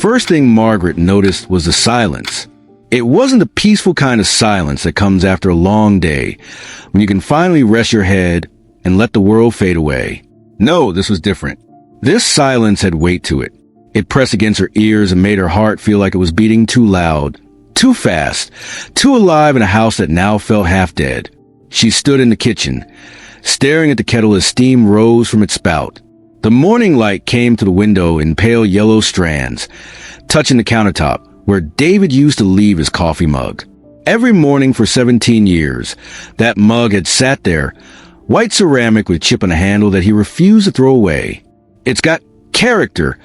first thing Margaret noticed was the silence. It wasn't the peaceful kind of silence that comes after a long day, when you can finally rest your head and let the world fade away. No, this was different. This silence had weight to it. It pressed against her ears and made her heart feel like it was beating too loud, too fast, too alive in a house that now felt half dead. She stood in the kitchen, staring at the kettle as steam rose from its spout. The morning light came to the window in pale yellow strands, touching the countertop where David used to leave his coffee mug. Every morning for 17 years, that mug had sat there, white ceramic with chip on the handle that he refused to throw away. It's got character,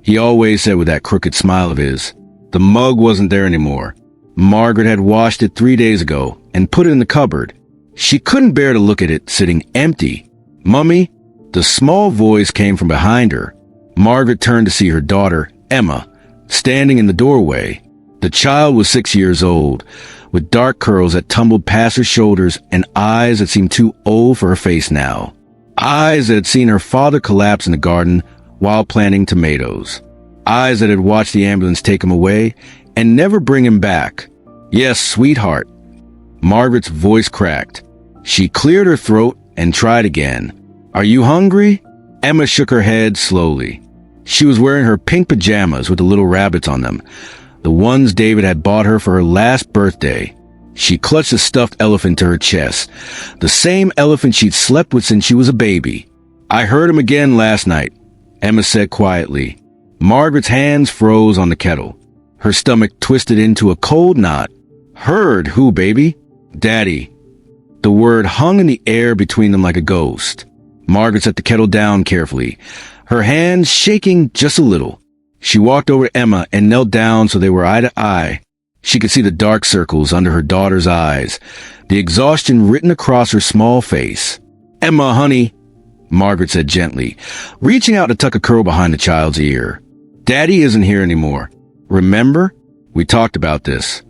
he always said with that crooked smile of his. The mug wasn't there anymore. Margaret had washed it 3 days ago and put it in the cupboard. She couldn't bear to look at it sitting empty. "Mummy?" The small voice came from behind her. Margaret turned to see her daughter, Emma, standing in the doorway. The child was 6 years old, with dark curls that tumbled past her shoulders and eyes that seemed too old for her face now. Eyes that had seen her father collapse in the garden while planting tomatoes. Eyes that had watched the ambulance take him away and never bring him back. "Yes, sweetheart." Margaret's voice cracked. She cleared her throat and tried again. "Are you hungry?" Emma shook her head slowly. She was wearing her pink pajamas with the little rabbits on them, the ones David had bought her for her last birthday. She clutched a stuffed elephant to her chest, the same elephant she'd slept with since she was a baby. "I heard him again last night," Emma said quietly. Margaret's hands froze on the kettle. Her stomach twisted into a cold knot. "Heard who, baby?" "Daddy." The word hung in the air between them like a ghost. Margaret set the kettle down carefully, her hands shaking just a little. She walked over to Emma and knelt down so they were eye to eye. She could see the dark circles under her daughter's eyes, the exhaustion written across her small face. "Emma, honey," Margaret said gently, reaching out to tuck a curl behind the child's ear. "Daddy isn't here anymore. Remember? We talked about this."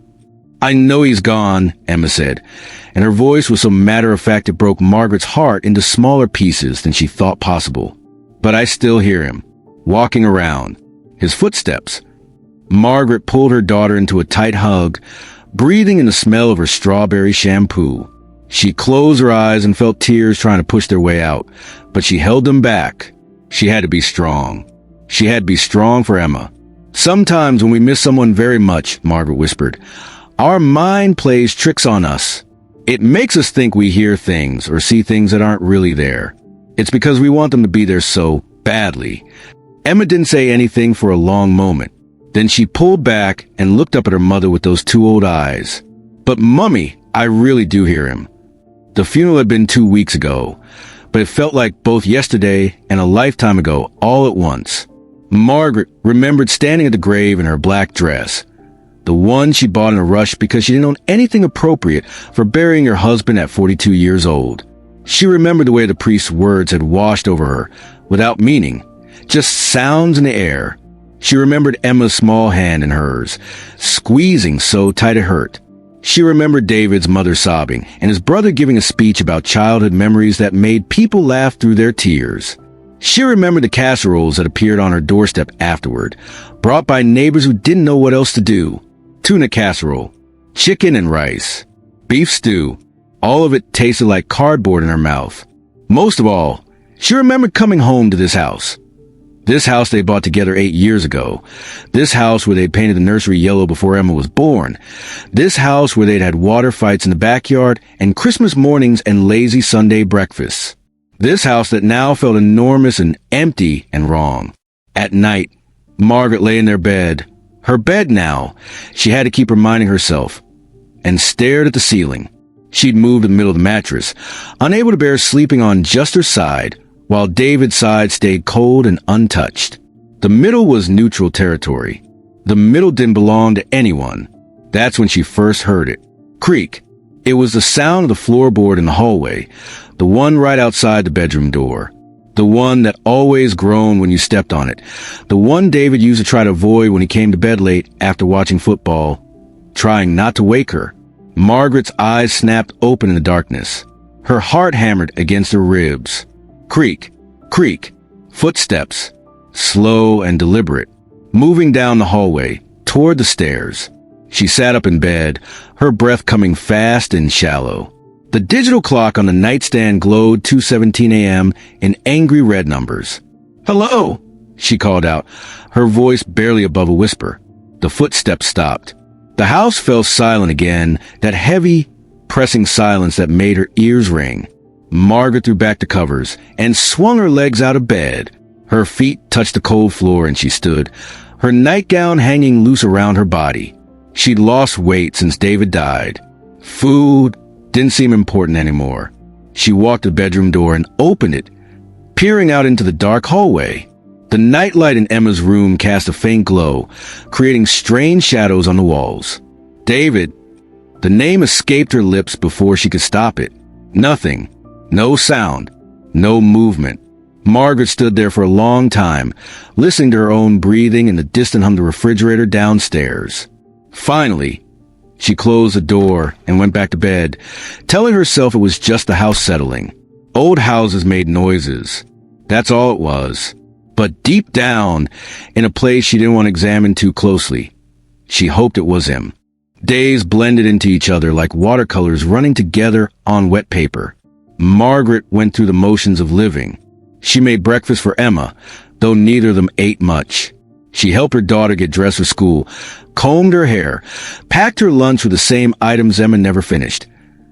"I know he's gone," Emma said, and her voice was so matter-of-fact it broke Margaret's heart into smaller pieces than she thought possible. "But I still hear him, walking around. His footsteps." Margaret pulled her daughter into a tight hug, breathing in the smell of her strawberry shampoo. She closed her eyes and felt tears trying to push their way out, but she held them back. She had to be strong. She had to be strong for Emma. "Sometimes when we miss someone very much," Margaret whispered, "our mind plays tricks on us. It makes us think we hear things or see things that aren't really there. It's because we want them to be there so badly." Emma didn't say anything for a long moment. Then she pulled back and looked up at her mother with those two old eyes. "But Mummy, I really do hear him." The funeral had been 2 weeks ago, but it felt like both yesterday and a lifetime ago all at once. Margaret remembered standing at the grave in her black dress, the one she bought in a rush because she didn't own anything appropriate for burying her husband at 42 years old. She remembered the way the priest's words had washed over her, without meaning, just sounds in the air. She remembered Emma's small hand in hers, squeezing so tight it hurt. She remembered David's mother sobbing, and his brother giving a speech about childhood memories that made people laugh through their tears. She remembered the casseroles that appeared on her doorstep afterward, brought by neighbors who didn't know what else to do. Tuna casserole, chicken and rice, beef stew. All of it tasted like cardboard in her mouth. Most of all, she remembered coming home to this house. This house they bought together 8 years ago. This house where they'd painted the nursery yellow before Emma was born. This house where they'd had water fights in the backyard and Christmas mornings and lazy Sunday breakfasts. This house that now felt enormous and empty and wrong. At night, Margaret lay in their bed. Her bed now, she had to keep reminding herself, and stared at the ceiling. She'd moved to the middle of the mattress, unable to bear sleeping on just her side, while David's side stayed cold and untouched. The middle was neutral territory. The middle didn't belong to anyone. That's when she first heard it. Creak. It was the sound of the floorboard in the hallway, the one right outside the bedroom door. The one that always groaned when you stepped on it. The one David used to try to avoid when he came to bed late after watching football, trying not to wake her. Margaret's eyes snapped open in the darkness. Her heart hammered against her ribs. Creak, creak, footsteps, slow and deliberate. moving down the hallway toward the stairs. She sat up in bed, her breath coming fast and shallow. The digital clock on the nightstand glowed 2:17 a.m. in angry red numbers. "Hello," she called out, her voice barely above a whisper. The footsteps stopped. The house fell silent again, that heavy, pressing silence that made her ears ring. Margaret threw back the covers and swung her legs out of bed. Her feet touched the cold floor and she stood, her nightgown hanging loose around her body. She'd lost weight since David died. Food didn't seem important anymore. She walked to the bedroom door and opened it, peering out into the dark hallway. The nightlight in Emma's room cast a faint glow, creating strange shadows on the walls. David. The name escaped her lips before she could stop it. Nothing. No sound. No movement. Margaret stood there for a long time, listening to her own breathing and the distant hum of the refrigerator downstairs. Finally, she closed the door and went back to bed, telling herself it was just the house settling. Old houses made noises. That's all it was. But deep down, in a place she didn't want to examine too closely, she hoped it was him. Days blended into each other like watercolors running together on wet paper. Margaret went through the motions of living. She made breakfast for Emma, though neither of them ate much. She helped her daughter get dressed for school, combed her hair, packed her lunch with the same items Emma never finished.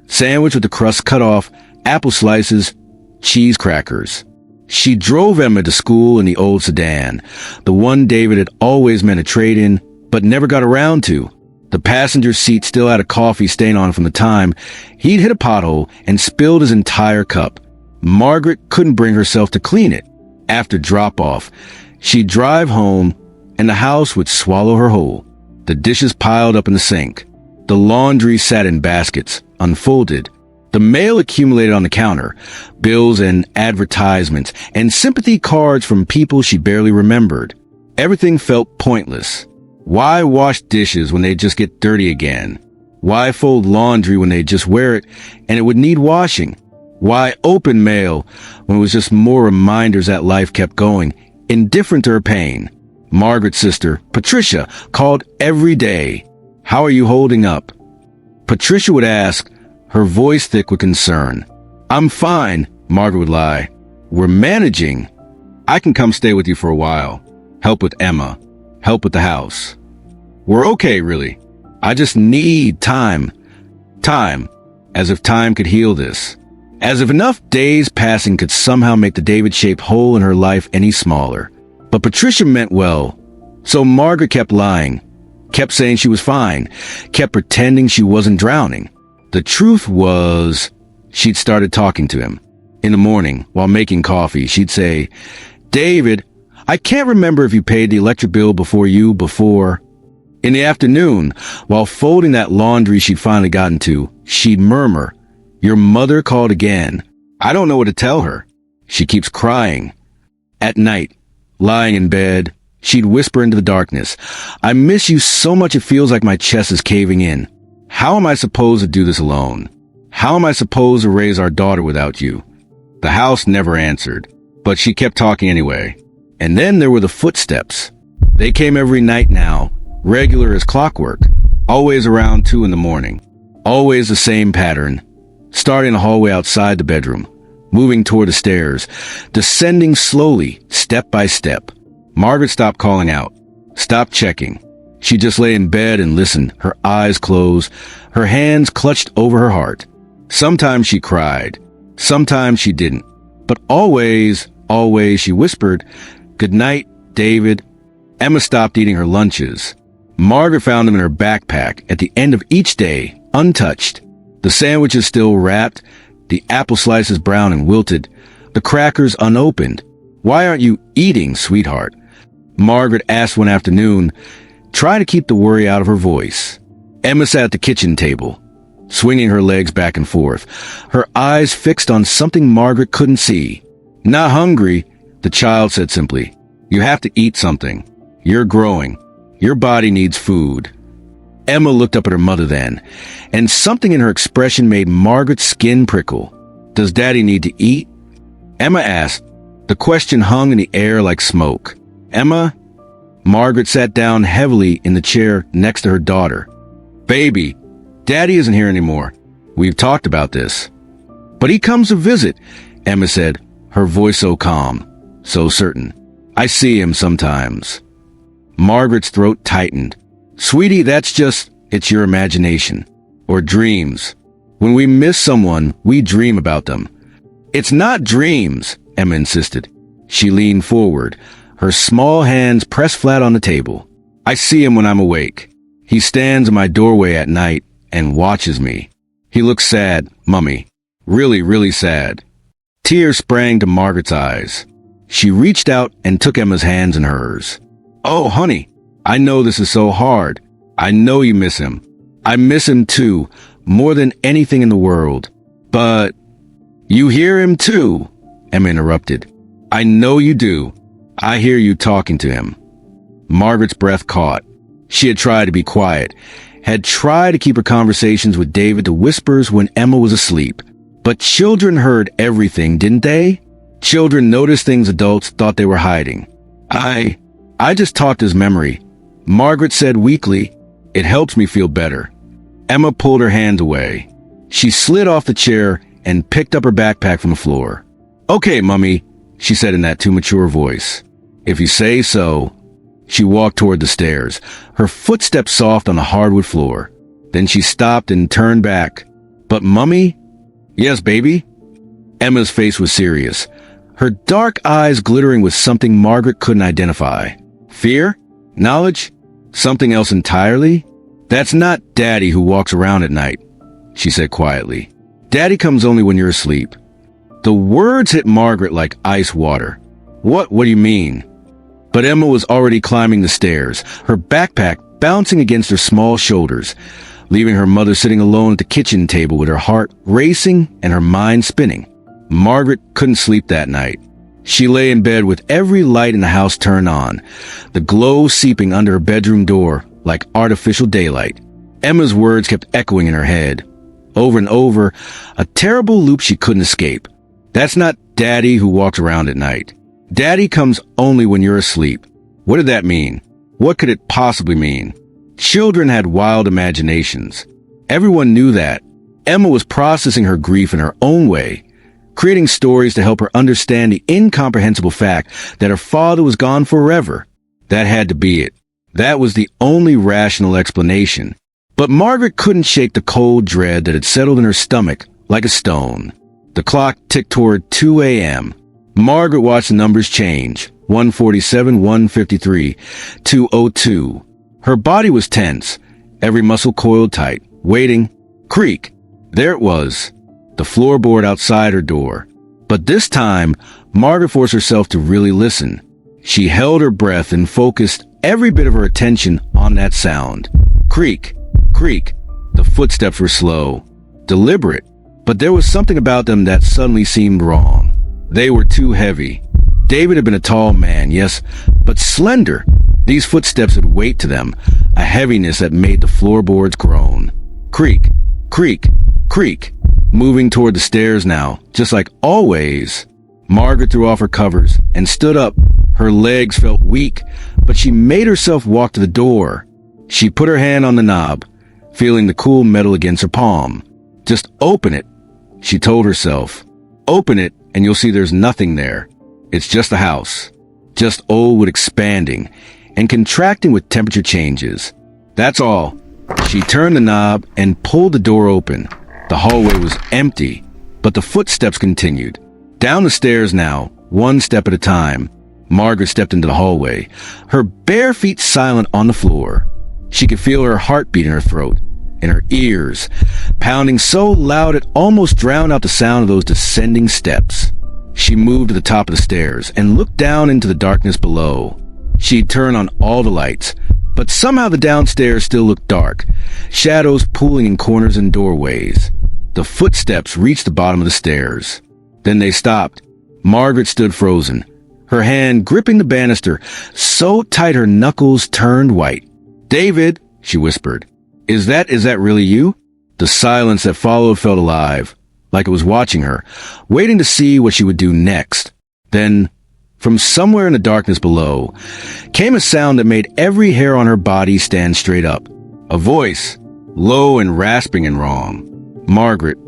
Sandwich with the crust cut off, apple slices, cheese crackers. She drove Emma to school in the old sedan, the one David had always meant a trade-in, but never got around to. The passenger seat still had a coffee stain on it from the time he'd hit a pothole and spilled his entire cup. Margaret couldn't bring herself to clean it. After drop-off, she'd drive home, and the house would swallow her whole. The dishes piled up in the sink. The laundry sat in baskets, unfolded. The mail accumulated on the counter, bills and advertisements, and sympathy cards from people she barely remembered. Everything felt pointless. Why wash dishes when they'd just get dirty again? Why fold laundry when they'd just wear it and it would need washing? Why open mail when it was just more reminders that life kept going, indifferent to her pain? Margaret's sister, Patricia, called every day. "How are you holding up?" Patricia would ask, her voice thick with concern. "I'm fine," Margaret would lie. "We're managing. I can come stay with you for a while. Help with Emma. Help with the house. We're okay, really. I just need time." Time. As if time could heal this. As if enough days passing could somehow make the David-shaped hole in her life any smaller. But Patricia meant well. So Margaret kept lying. Kept saying she was fine. Kept pretending she wasn't drowning. The truth was, she'd started talking to him. In the morning, while making coffee, she'd say, "David, I can't remember if you paid the electric bill before." In the afternoon, while folding that laundry she'd finally gotten to, she'd murmur, "Your mother called again. I don't know what to tell her. She keeps crying." At night, lying in bed, she'd whisper into the darkness, "I miss you so much it feels like my chest is caving in. How am I supposed to do this alone? How am I supposed to raise our daughter without you?" The house never answered, but she kept talking anyway. And then there were the footsteps. They came every night now, regular as clockwork, always around 2 in the morning. Always the same pattern, starting in the hallway outside the bedroom, moving toward the stairs, descending slowly, step by step. Margaret stopped calling out, stopped checking. She just lay in bed and listened, her eyes closed, her hands clutched over her heart. Sometimes she cried, sometimes she didn't, but always she whispered, "Good night, David." Emma stopped eating her lunches. Margaret found them in her backpack at the end of each day, untouched. The sandwiches still wrapped, the apple slices brown and wilted, the crackers unopened. "Why aren't you eating, sweetheart?" Margaret asked one afternoon, trying to keep the worry out of her voice. Emma sat at the kitchen table, swinging her legs back and forth, her eyes fixed on something Margaret couldn't see. "Not hungry," the child said simply. "You have to eat something. You're growing. Your body needs food." Emma looked up at her mother then, and something in her expression made Margaret's skin prickle. "Does Daddy need to eat?" Emma asked. The question hung in the air like smoke. "Emma, Margaret sat down heavily in the chair next to her daughter. Baby, Daddy isn't here anymore. We've talked about this. But he comes to visit, Emma said, her voice so calm, so certain. I see him sometimes. Margaret's throat tightened. Sweetie, it's your imagination. Or dreams. When we miss someone, we dream about them. It's not dreams, Emma insisted. She leaned forward, her small hands pressed flat on the table. I see him when I'm awake. He stands in my doorway at night and watches me. He looks sad, Mummy. Really, really sad. Tears sprang to Margaret's eyes. She reached out and took Emma's hands in hers. Oh, honey, I know this is so hard. I know you miss him. I miss him too, more than anything in the world. But you hear him too, Emma interrupted. I know you do. I hear you talking to him. Margaret's breath caught. She had tried to be quiet, had tried to keep her conversations with David to whispers when Emma was asleep. But children heard everything, didn't they? Children noticed things adults thought they were hiding. I just talked his memory. Margaret said weakly, it helps me feel better. Emma pulled her hands away. She slid off the chair and picked up her backpack from the floor. Okay, Mummy, she said in that too mature voice. If you say so. She walked toward the stairs, her footsteps soft on the hardwood floor. Then she stopped and turned back. But Mummy? Yes, baby? Emma's face was serious, her dark eyes glittering with something Margaret couldn't identify. Fear? Knowledge? Something else entirely? That's not Daddy who walks around at night, she said quietly. Daddy comes only when you're asleep. The words hit Margaret like ice water. What do you mean? But Emma was already climbing the stairs, her backpack bouncing against her small shoulders, leaving her mother sitting alone at the kitchen table with her heart racing and her mind spinning. Margaret couldn't sleep that night. She lay in bed with every light in the house turned on, the glow seeping under her bedroom door like artificial daylight. Emma's words kept echoing in her head, over and over, a terrible loop she couldn't escape. That's not Daddy who walks around at night. Daddy comes only when you're asleep. What did that mean? What could it possibly mean? Children had wild imaginations. Everyone knew that. Emma was processing her grief in her own way, creating stories to help her understand the incomprehensible fact that her father was gone forever. That had to be it. That was the only rational explanation. But Margaret couldn't shake the cold dread that had settled in her stomach like a stone. The clock ticked toward 2 a.m. Margaret watched the numbers change. 147, 153, 202. Her body was tense, every muscle coiled tight, waiting. Creak. There it was, the floorboard outside her door. But this time, Margaret forced herself to really listen. She held her breath and focused every bit of her attention on that sound. Creak, creak. The footsteps were slow, deliberate, but there was something about them that suddenly seemed wrong. They were too heavy. David had been a tall man, yes, but slender. These footsteps had weight to them, a heaviness that made the floorboards groan. Creak, creak, creak. Moving toward the stairs now, just like always. Margaret threw off her covers and stood up. Her legs felt weak, but she made herself walk to the door. She put her hand on the knob, feeling the cool metal against her palm. Just open it, she told herself. Open it and you'll see there's nothing there. It's just a house. Just old wood expanding and contracting with temperature changes. That's all. She turned the knob and pulled the door open. The hallway was empty, but the footsteps continued. Down the stairs now, one step at a time. Margaret stepped into the hallway, her bare feet silent on the floor. She could feel her heartbeat in her throat, in her ears, pounding so loud it almost drowned out the sound of those descending steps. She moved to the top of the stairs and looked down into the darkness below. She'd turned on all the lights, but somehow the downstairs still looked dark, shadows pooling in corners and doorways. The footsteps reached the bottom of the stairs. Then they stopped. Margaret stood frozen, her hand gripping the banister so tight her knuckles turned white. David, she whispered, is that really you? The silence that followed felt alive, like it was watching her, waiting to see what she would do next. Then, From somewhere in the darkness below came a sound that made every hair on her body stand straight up. A voice, low and rasping and wrong. Margaret.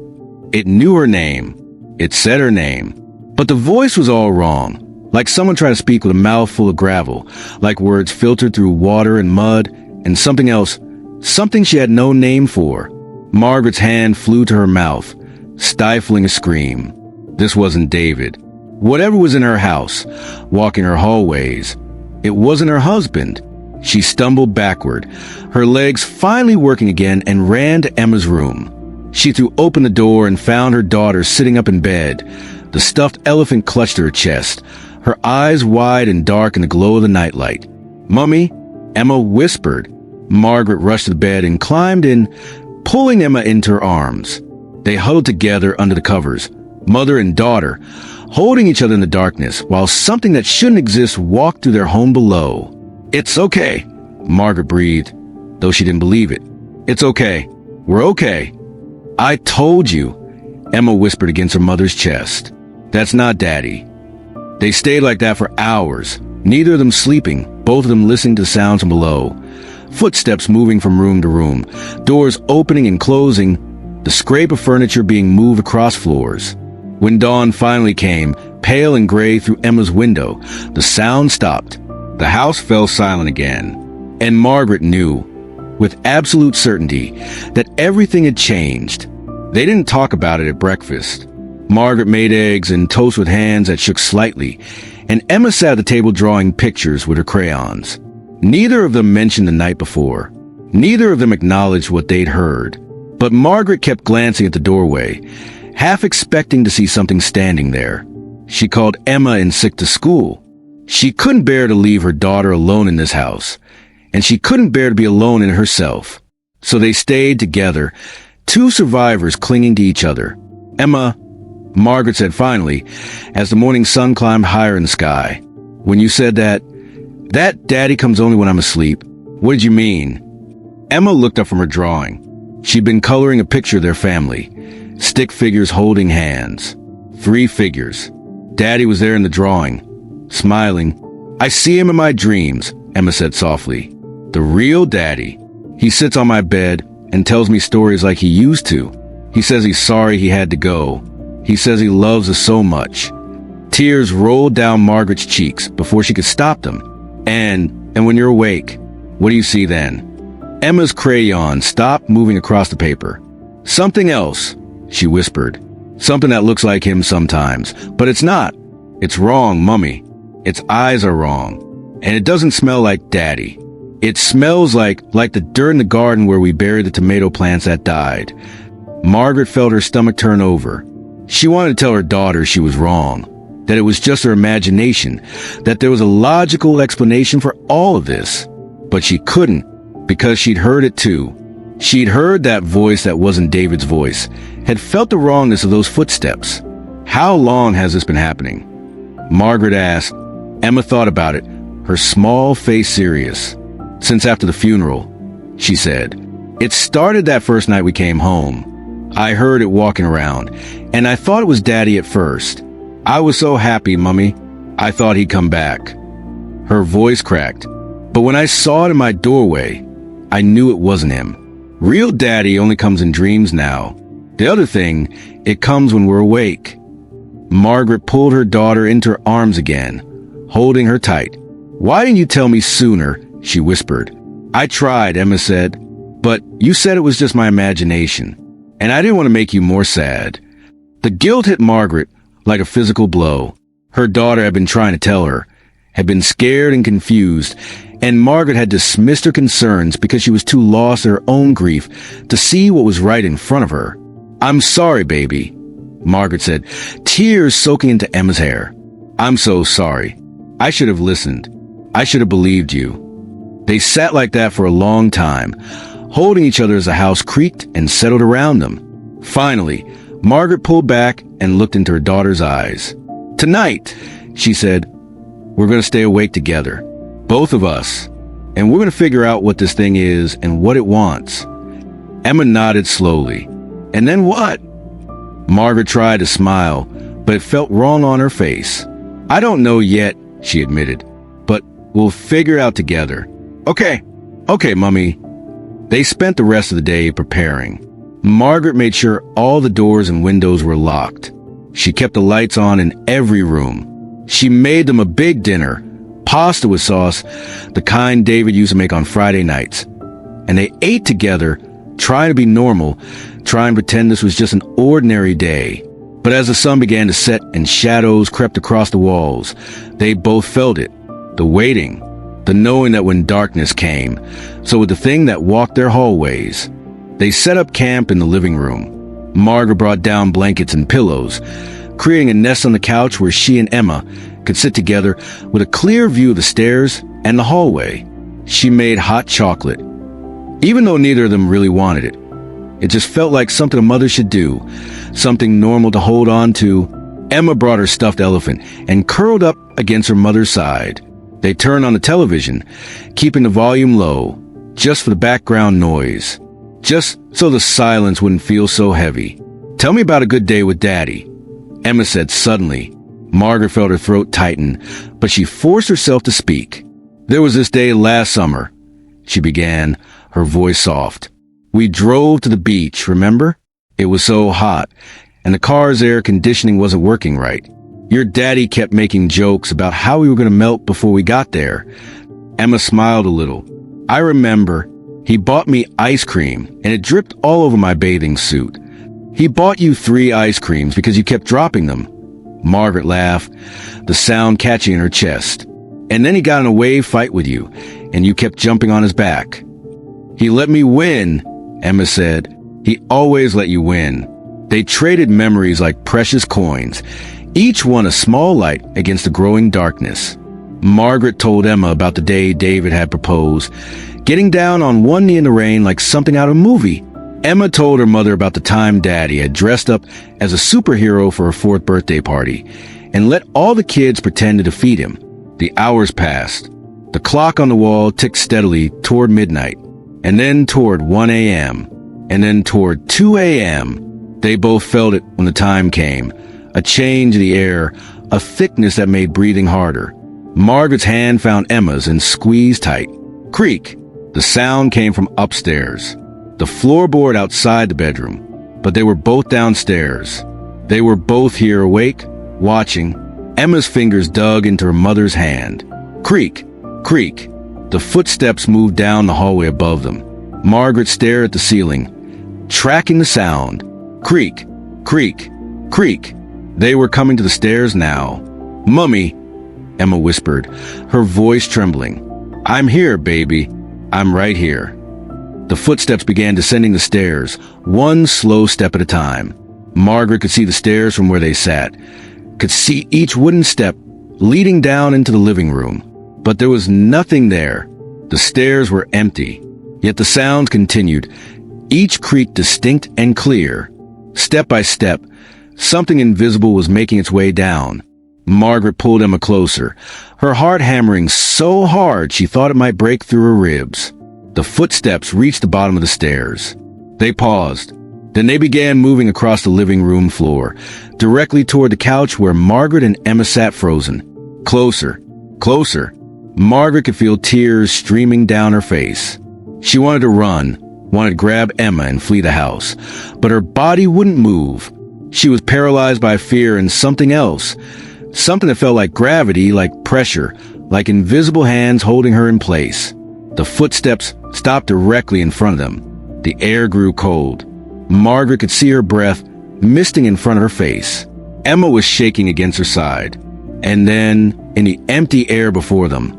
It knew her name. It said her name. But the voice was all wrong. Like someone trying to speak with a mouth full of gravel, like words filtered through water and mud, and something else, something she had no name for. Margaret's hand flew to her mouth, stifling a scream. This wasn't David. Whatever was in her house, walking her hallways, it wasn't her husband. She stumbled backward, her legs finally working again, and ran to Emma's room. She threw open the door and found her daughter sitting up in bed. The stuffed elephant clutched her chest, her eyes wide and dark in the glow of the nightlight. "Mummy," Emma whispered. Margaret rushed to the bed and climbed in, pulling Emma into her arms. They huddled together under the covers, mother and daughter, holding each other in the darkness, while something that shouldn't exist walked through their home below. "It's okay," Margaret breathed, though she didn't believe it. "It's okay. We're okay." "I told you," Emma whispered against her mother's chest. "That's not Daddy." They stayed like that for hours, neither of them sleeping, both of them listening to sounds from below. Footsteps moving from room to room, doors opening and closing, the scrape of furniture being moved across floors. When dawn finally came, pale and gray through Emma's window, the sound stopped. The house fell silent again, and Margaret knew, with absolute certainty, that everything had changed. They didn't talk about it at breakfast. Margaret made eggs and toast with hands that shook slightly, and Emma sat at the table drawing pictures with her crayons. Neither of them mentioned the night before. Neither of them acknowledged what they'd heard. But Margaret kept glancing at the doorway, half expecting to see something standing there. She called Emma in sick to school. She couldn't bear to leave her daughter alone in this house, and she couldn't bear to be alone in herself. So they stayed together, two survivors clinging to each other. "Emma," Margaret said finally, as the morning sun climbed higher in the sky, "when you said that Daddy comes only when I'm asleep, what did you mean?" Emma looked up from her drawing. She'd been coloring a picture of their family, stick figures holding hands. 3 figures. Daddy was there in the drawing, smiling. "I see him in my dreams," Emma said softly. "The real Daddy. He sits on my bed and tells me stories like he used to. He says he's sorry he had to go. He says he loves us so much." Tears rolled down Margaret's cheeks before she could stop them. And when you're awake, what do you see then?" Emma's crayon stopped moving across the paper. "Something else," she whispered. "Something that looks like him sometimes, but it's not. It's wrong, Mummy. Its eyes are wrong. And it doesn't smell like Daddy. It smells like the dirt in the garden where we buried the tomato plants that died." Margaret felt her stomach turn over. She wanted to tell her daughter she was wrong, that it was just her imagination, that there was a logical explanation for all of this. But she couldn't, because she'd heard it too. She'd heard that voice that wasn't David's voice, had felt the wrongness of those footsteps. "How long has this been happening?" Margaret asked. Emma thought about it, her small face serious. "Since after the funeral," she said. "It started that first night we came home. I heard it walking around, and I thought it was Daddy at first. I was so happy, Mummy. I thought he'd come back." Her voice cracked. "But when I saw it in my doorway, I knew it wasn't him. Real Daddy only comes in dreams now. The other thing, it comes when we're awake." Margaret pulled her daughter into her arms again, holding her tight. "Why didn't you tell me sooner?" she whispered. "I tried," Emma said, "but you said it was just my imagination, and I didn't want to make you more sad." The guilt hit Margaret like a physical blow. Her daughter had been trying to tell her, had been scared and confused, and Margaret had dismissed her concerns because she was too lost in her own grief to see what was right in front of her. "I'm sorry, baby," Margaret said, tears soaking into Emma's hair. "I'm so sorry. I should have listened. I should have believed you." They sat like that for a long time, holding each other as the house creaked and settled around them. Finally, Margaret pulled back and looked into her daughter's eyes. "Tonight," she said, "we're going to stay awake together, both of us, and we're going to figure out what this thing is and what it wants." Emma nodded slowly. "And then what?" Margaret tried to smile, but it felt wrong on her face. "I don't know yet," she admitted. "But we'll figure it out together." Okay, Mummy." They spent the rest of the day preparing. Margaret made sure all the doors and windows were locked. She kept the lights on in every room. She made them a big dinner, pasta with sauce, the kind David used to make on Friday nights. And they ate together, trying to be normal, trying to pretend this was just an ordinary day. But as the sun began to set and shadows crept across the walls, they both felt it. The waiting, the knowing that when darkness came, so would the thing that walked their hallways. They set up camp in the living room. Margaret brought down blankets and pillows, creating a nest on the couch where she and Emma could sit together with a clear view of the stairs and the hallway. She made hot chocolate, even though neither of them really wanted it. It just felt like something a mother should do, something normal to hold on to. Emma brought her stuffed elephant and curled up against her mother's side. They turned on the television, keeping the volume low, just for the background noise, just so the silence wouldn't feel so heavy. "Tell me about a good day with Daddy," Emma said suddenly. Margaret felt her throat tighten, but she forced herself to speak. "There was this day last summer," she began, her voice soft. "We drove to the beach, remember? It was so hot, and the car's air conditioning wasn't working right. Your daddy kept making jokes about how we were going to melt before we got there." Emma smiled a little. "I remember. He bought me ice cream, and it dripped all over my bathing suit. He bought you 3 ice creams because you kept dropping them." Margaret laughed, the sound catching in her chest. "And then he got in a wave fight with you, and you kept jumping on his back." "He let me win," Emma said. "He always let you win." They traded memories like precious coins, each one a small light against the growing darkness. Margaret told Emma about the day David had proposed, getting down on one knee in the rain like something out of a movie. Emma told her mother about the time Daddy had dressed up as a superhero for her 4th birthday party and let all the kids pretend to defeat him. The hours passed. The clock on the wall ticked steadily toward midnight, and then toward 1 a.m., and then toward 2 a.m. They both felt it when the time came, a change in the air, a thickness that made breathing harder. Margaret's hand found Emma's and squeezed tight. Creak! The sound came from upstairs, the floorboard outside the bedroom, but they were both downstairs. They were both here awake, watching. Emma's fingers dug into her mother's hand. Creak! Creak! The footsteps moved down the hallway above them. Margaret stared at the ceiling, tracking the sound. Creak! Creak! Creak! They were coming to the stairs now. "Mummy," Emma whispered, her voice trembling. "I'm here, baby. I'm right here." The footsteps began descending the stairs, one slow step at a time. Margaret could see the stairs from where they sat, could see each wooden step leading down into the living room. But there was nothing there. The stairs were empty, yet the sounds continued, each creak distinct and clear. Step by step, something invisible was making its way down. Margaret pulled Emma closer, her heart hammering so hard she thought it might break through her ribs. The footsteps reached the bottom of the stairs. They paused. Then they began moving across the living room floor, directly toward the couch where Margaret and Emma sat frozen. Closer, closer. Margaret could feel tears streaming down her face. She wanted to run, wanted to grab Emma and flee the house, but her body wouldn't move. She was paralyzed by fear and something else, something that felt like gravity, like pressure, like invisible hands holding her in place. The footsteps stopped directly in front of them. The air grew cold. Margaret could see her breath misting in front of her face. Emma was shaking against her side. And then, in the empty air before them,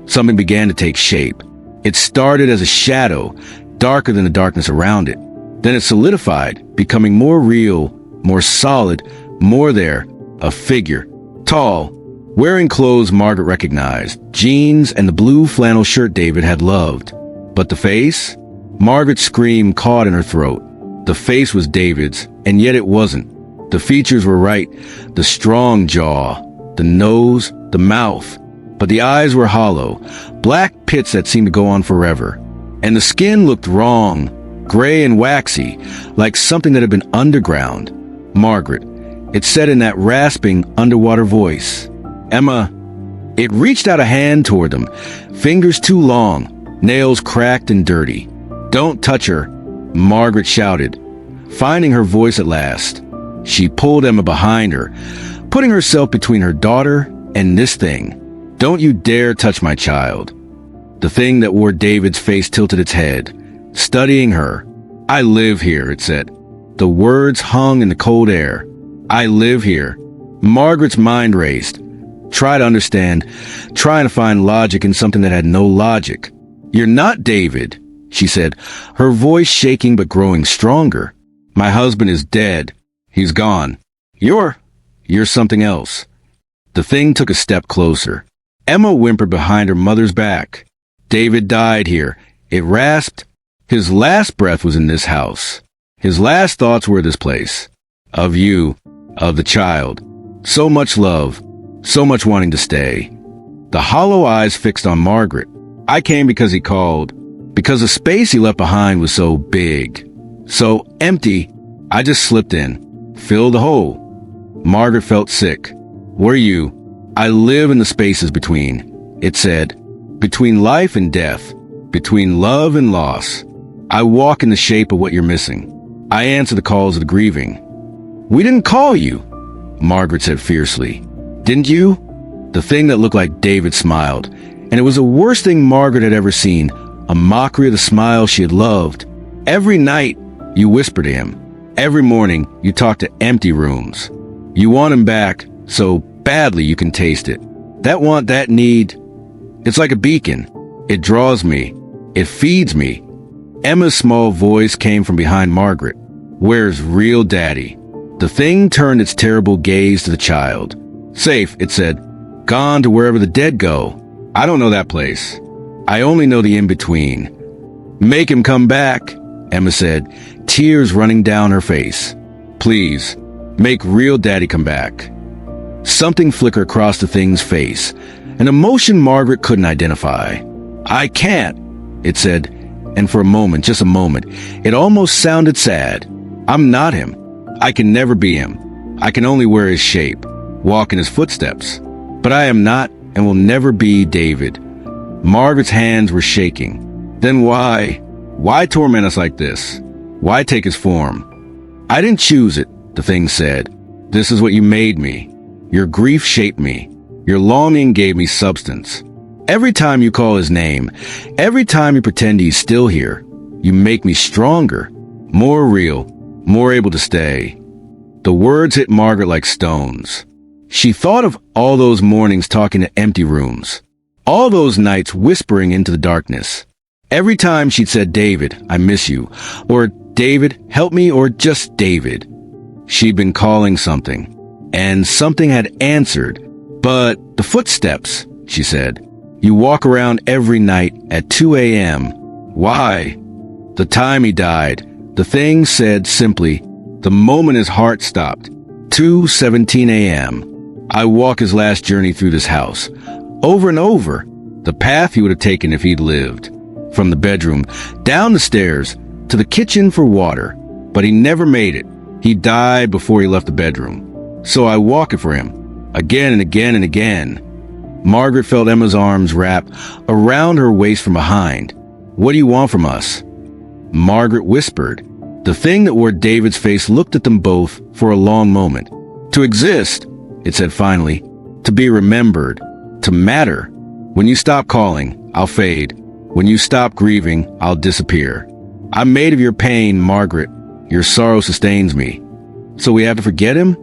something began to take shape. It started as a shadow, darker than the darkness around it. Then it solidified, becoming more real, more solid, more there, a figure. Tall, wearing clothes Margaret recognized, jeans and the blue flannel shirt David had loved. But the face? Margaret's scream caught in her throat. The face was David's, and yet it wasn't. The features were right, the strong jaw, the nose, the mouth. But the eyes were hollow, black pits that seemed to go on forever. And the skin looked wrong, gray and waxy, like something that had been underground. "Margaret," it said in that rasping, underwater voice. "Emma, It reached out a hand toward them, fingers too long, nails cracked and dirty. "Don't touch her," Margaret shouted. Finding her voice at last, she pulled Emma behind her, putting herself between her daughter and this thing. "Don't you dare touch my child." The thing that wore David's face tilted its head, studying her. "I live here," it said. The words hung in the cold air. "I live here." Margaret's mind raced. Try to understand, trying to find logic in something that had no logic. "You're not David," she said, her voice shaking but growing stronger. "My husband is dead. He's gone. You're something else." The thing took a step closer. Emma whimpered behind her mother's back. "David died here," it rasped. "His last breath was in this house. His last thoughts were this place. Of you, of the child. So much love, so much wanting to stay." The hollow eyes fixed on Margaret. "I came because he called. Because the space he left behind was so big. So empty, I just slipped in. Filled the hole." Margaret felt sick. "Were you?" "I live in the spaces between," it said. "Between life and death. Between love and loss. I walk in the shape of what you're missing. I answer the calls of the grieving." "We didn't call you," Margaret said fiercely. "Didn't you?" The thing that looked like David smiled, and it was the worst thing Margaret had ever seen, a mockery of the smile she had loved. "Every night, you whisper to him. Every morning, you talk to empty rooms. You want him back so badly you can taste it. That want, that need, it's like a beacon. It draws me. It feeds me." Emma's small voice came from behind Margaret. "Where's real daddy?" The thing turned its terrible gaze to the child. "Safe," it said. "Gone to wherever the dead go. I don't know that place. I only know the in-between." "Make him come back," Emma said, tears running down her face. "Please, make real daddy come back." Something flickered across the thing's face, an emotion Margaret couldn't identify. "I can't," it said, and for a moment, just a moment, it almost sounded sad. "I'm not him. I can never be him. I can only wear his shape, walk in his footsteps. But I am not and will never be David." Margaret's hands were shaking. "Then why torment us like this? Why take his form?" "I didn't choose it," the thing said. "This is what you made me. Your grief shaped me. Your longing gave me substance. Every time you call his name, every time you pretend he's still here, you make me stronger, more real, more able to stay." The words hit Margaret like stones. She thought of all those mornings talking to empty rooms, all those nights whispering into the darkness. Every time she'd said, "David, I miss you," or "David, help me," or just "David," she'd been calling something, and something had answered. "But the footsteps," she said. "You walk around every night at 2 a.m. Why?" "The time he died," the thing said simply, "the moment his heart stopped. 2:17 a.m. I walk his last journey through this house. Over and over. The path he would have taken if he'd lived. From the bedroom, down the stairs, to the kitchen for water. But he never made it. He died before he left the bedroom. So I walk it for him. Again and again and again." Margaret felt Emma's arms wrap around her waist from behind. "What do you want from us?" Margaret whispered. The thing that wore David's face looked at them both for a long moment. "To exist," it said finally. "To be remembered. To matter. When you stop calling, I'll fade. When you stop grieving, I'll disappear. I'm made of your pain, Margaret. Your sorrow sustains me. So we have to forget him?"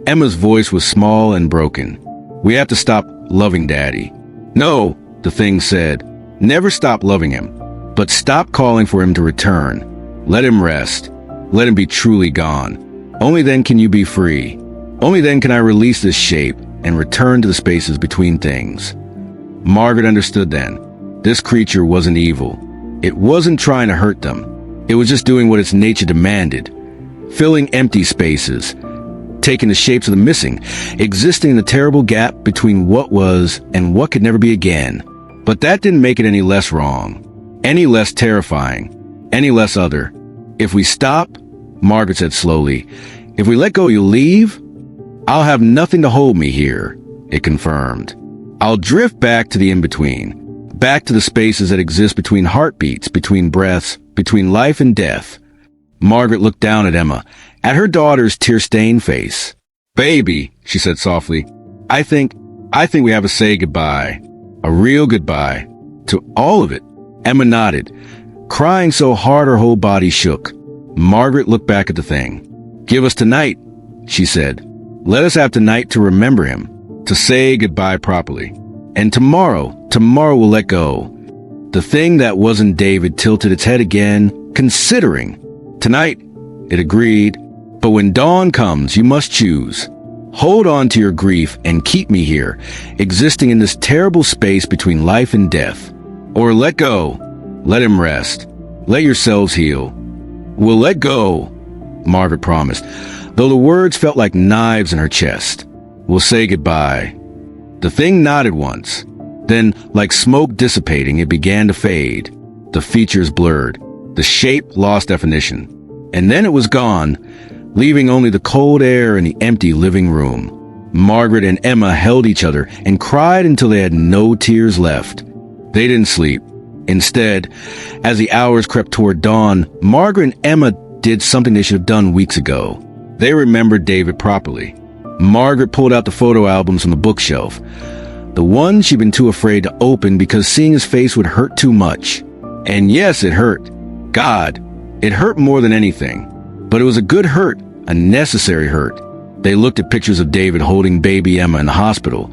Emma's voice was small and broken. "We have to stop loving Daddy." "No," the thing said. "Never stop loving him. But stop calling for him to return. Let him rest. Let him be truly gone. Only then can you be free. Only then can I release this shape and return to the spaces between things." Margaret understood then. This creature wasn't evil. It wasn't trying to hurt them. It was just doing what its nature demanded. Filling empty spaces. Taking the shapes of the missing. Existing in the terrible gap between what was and what could never be again. But that didn't make it any less wrong. Any less terrifying. Any less other. "If we stop," Margaret said slowly, "if we let go, you'll leave?" "I'll have nothing to hold me here," it confirmed. I'll drift back to the in-between, back to the spaces that exist between heartbeats, between breaths, between life and death. Margaret looked down at Emma, at her daughter's tear-stained face. Baby, she said softly, I think we have to say goodbye. A real goodbye. To all of it. Emma nodded, crying so hard her whole body shook. Margaret looked back at the thing. Give us tonight, she said. Let us have tonight to remember him, to say goodbye properly. And tomorrow we'll let go. The thing that wasn't David tilted its head again, considering. Tonight, it agreed. But when dawn comes, you must choose. Hold on to your grief and keep me here, existing in this terrible space between life and death. Or let go. Let him rest. Let yourselves heal. We'll let go, Margaret promised, though the words felt like knives in her chest. We'll say goodbye. The thing nodded once. Then, like smoke dissipating, it began to fade. The features blurred. The shape lost definition. And then it was gone, leaving only the cold air and the empty living room. Margaret and Emma held each other and cried until they had no tears left. They didn't sleep. Instead, as the hours crept toward dawn, Margaret and Emma did something they should have done weeks ago. They remembered David properly. Margaret pulled out the photo albums from the bookshelf, the one she'd been too afraid to open because seeing his face would hurt too much. And yes, it hurt. God, it hurt more than anything. But it was a good hurt, a necessary hurt. They looked at pictures of David holding baby Emma in the hospital.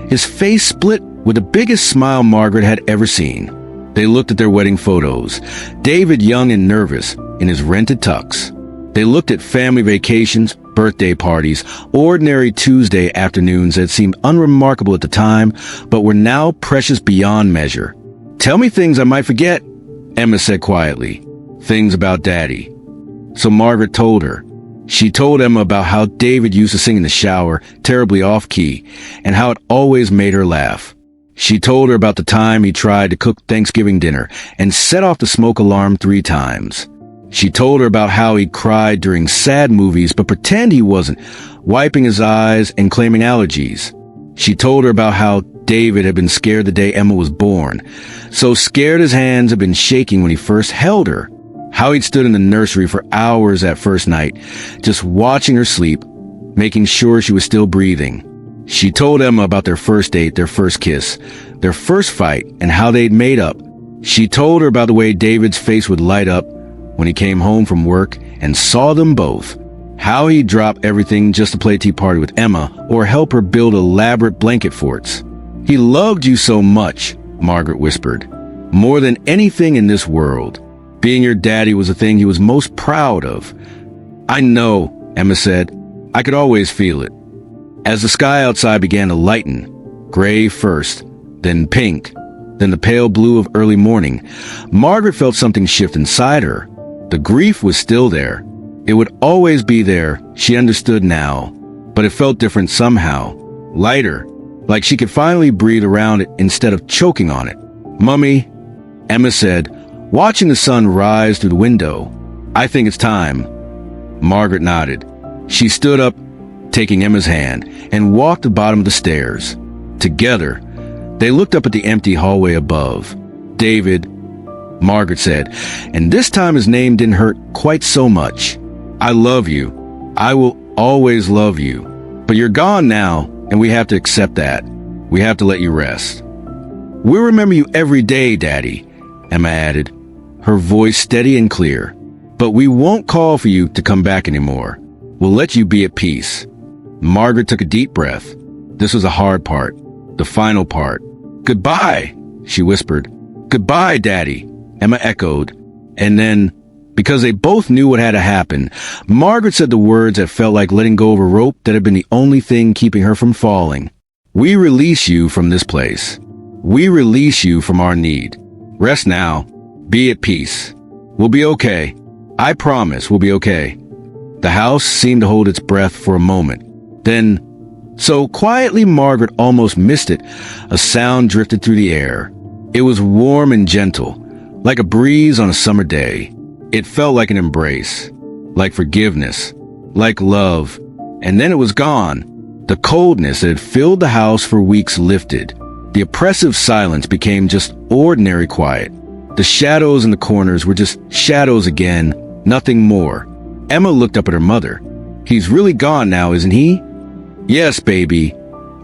His face split with the biggest smile Margaret had ever seen. They looked at their wedding photos, David young and nervous in his rented tux. They looked at family vacations, birthday parties, ordinary Tuesday afternoons that seemed unremarkable at the time, but were now precious beyond measure. Tell me things I might forget, Emma said quietly. Things about Daddy. So Margaret told her. She told Emma about how David used to sing in the shower, terribly off-key, and how it always made her laugh. She told her about the time he tried to cook Thanksgiving dinner and set off the smoke alarm 3 times. She told her about how he cried during sad movies but pretend he wasn't, wiping his eyes and claiming allergies. She told her about how David had been scared the day Emma was born, so scared his hands had been shaking when he first held her. How he'd stood in the nursery for hours that first night, just watching her sleep, making sure she was still breathing. She told Emma about their first date, their first kiss, their first fight, and how they'd made up. She told her about the way David's face would light up when he came home from work and saw them both. How he'd drop everything just to play tea party with Emma or help her build elaborate blanket forts. He loved you so much, Margaret whispered. More than anything in this world. Being your daddy was the thing he was most proud of. I know, Emma said. I could always feel it. As the sky outside began to lighten, gray first, then pink, then the pale blue of early morning, Margaret felt something shift inside her. The grief was still there. It would always be there, she understood now, but it felt different somehow. Lighter, like she could finally breathe around it instead of choking on it. Mummy, Emma said, watching the sun rise through the window. I think it's time. Margaret nodded. She stood up, taking Emma's hand, and walked the bottom of the stairs. Together, they looked up at the empty hallway above. David, Margaret said, and this time his name didn't hurt quite so much. I love you. I will always love you. But you're gone now, and we have to accept that. We have to let you rest. We'll remember you every day, Daddy, Emma added, her voice steady and clear. But we won't call for you to come back anymore. We'll let you be at peace. Margaret took a deep breath. This was the hard part, the final part. Goodbye, she whispered. Goodbye, Daddy, Emma echoed. And then, because they both knew what had to happen, Margaret said the words that felt like letting go of a rope that had been the only thing keeping her from falling. We release you from this place. We release you from our need. Rest now. Be at peace. We'll be okay. I promise we'll be okay. The house seemed to hold its breath for a moment. Then, so quietly Margaret almost missed it, a sound drifted through the air. It was warm and gentle, like a breeze on a summer day. It felt like an embrace, like forgiveness, like love. And then it was gone. The coldness that had filled the house for weeks lifted. The oppressive silence became just ordinary quiet. The shadows in the corners were just shadows again, nothing more. Emma looked up at her mother. "He's really gone now, isn't he?" "Yes, baby,"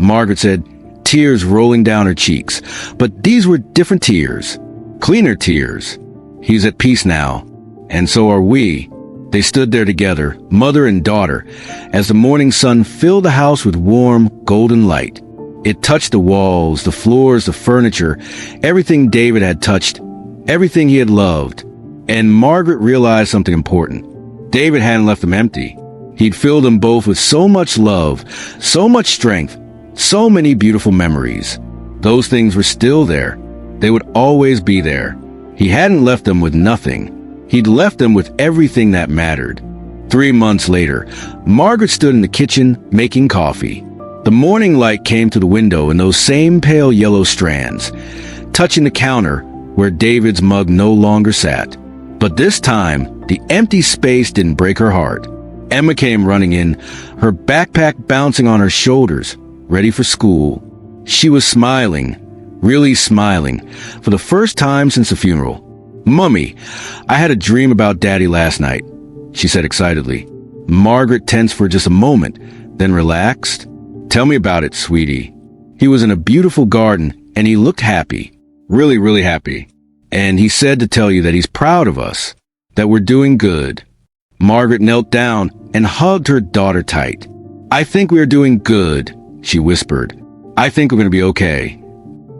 Margaret said, tears rolling down her cheeks. But these were different tears. Cleaner tears. "He's at peace now. And so are we." They stood there together, mother and daughter, as the morning sun filled the house with warm, golden light. It touched the walls, the floors, the furniture, everything David had touched, everything he had loved. And Margaret realized something important. David hadn't left them empty. He'd filled them both with so much love, so much strength, so many beautiful memories. Those things were still there. They would always be there. He hadn't left them with nothing. He'd left them with everything that mattered. 3 months later, Margaret stood in the kitchen making coffee. The morning light came through the window in those same pale yellow strands, touching the counter where David's mug no longer sat. But this time, the empty space didn't break her heart. Emma came running in, her backpack bouncing on her shoulders, ready for school. She was smiling, really smiling, for the first time since the funeral. "Mummy, I had a dream about Daddy last night," she said excitedly. Margaret tensed for just a moment, then relaxed. "Tell me about it, sweetie." "He was in a beautiful garden, and he looked happy. Really, really happy. And he said to tell you that he's proud of us, that we're doing good." Margaret knelt down and hugged her daughter tight. "I think we are doing good," she whispered. "I think we're going to be okay."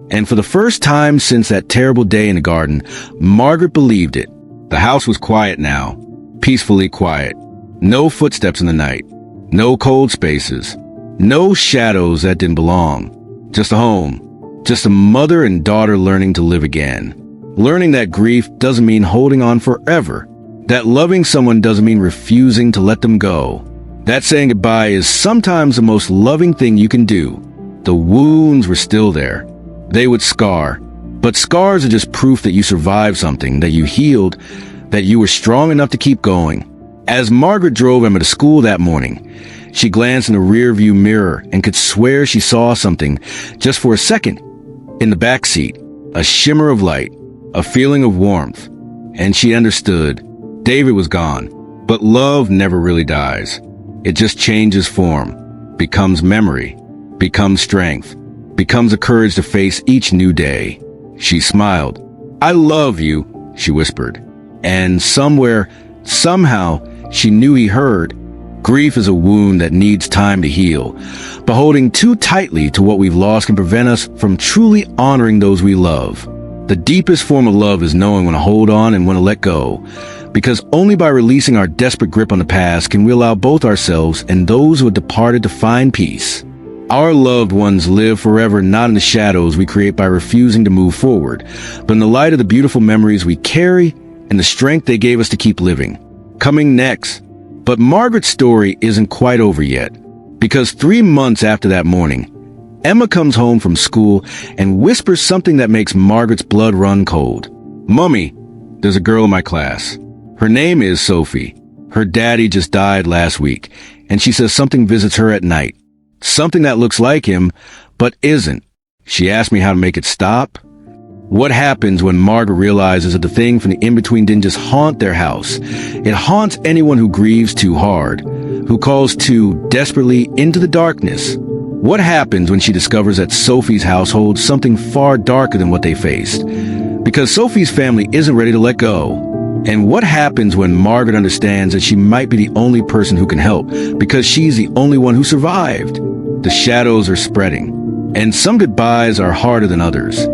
And for the first time since that terrible day in the garden, Margaret believed it. The house was quiet now, peacefully quiet. No footsteps in the night, no cold spaces, no shadows that didn't belong. Just a home, just a mother and daughter learning to live again. Learning that grief doesn't mean holding on forever. That loving someone doesn't mean refusing to let them go. That saying goodbye is sometimes the most loving thing you can do. The wounds were still there. They would scar. But scars are just proof that you survived something, that you healed, that you were strong enough to keep going. As Margaret drove Emma to school that morning, she glanced in the rearview mirror and could swear she saw something, just for a second, in the back seat. A shimmer of light, a feeling of warmth. And she understood. David was gone. But love never really dies. It just changes form, becomes memory, becomes strength, becomes a courage to face each new day. She smiled. "I love you," she whispered. And somewhere, somehow, she knew he heard. Grief is a wound that needs time to heal, but holding too tightly to what we've lost can prevent us from truly honoring those we love. The deepest form of love is knowing when to hold on and when to let go, because only by releasing our desperate grip on the past can we allow both ourselves and those who have departed to find peace. Our loved ones live forever not in the shadows we create by refusing to move forward, but in the light of the beautiful memories we carry and the strength they gave us to keep living. Coming next. But Margaret's story isn't quite over yet, because 3 months after that morning, Emma comes home from school and whispers something that makes Margaret's blood run cold. "Mummy, there's a girl in my class. Her name is Sophie. Her daddy just died last week, and she says something visits her at night. Something that looks like him, but isn't. She asked me how to make it stop." What happens when Margaret realizes that the thing from the in-between didn't just haunt their house? It haunts anyone who grieves too hard, who calls too desperately into the darkness. What happens when she discovers that Sophie's household is something far darker than what they faced? Because Sophie's family isn't ready to let go. And what happens when Margaret understands that she might be the only person who can help, because she's the only one who survived? The shadows are spreading, and some goodbyes are harder than others.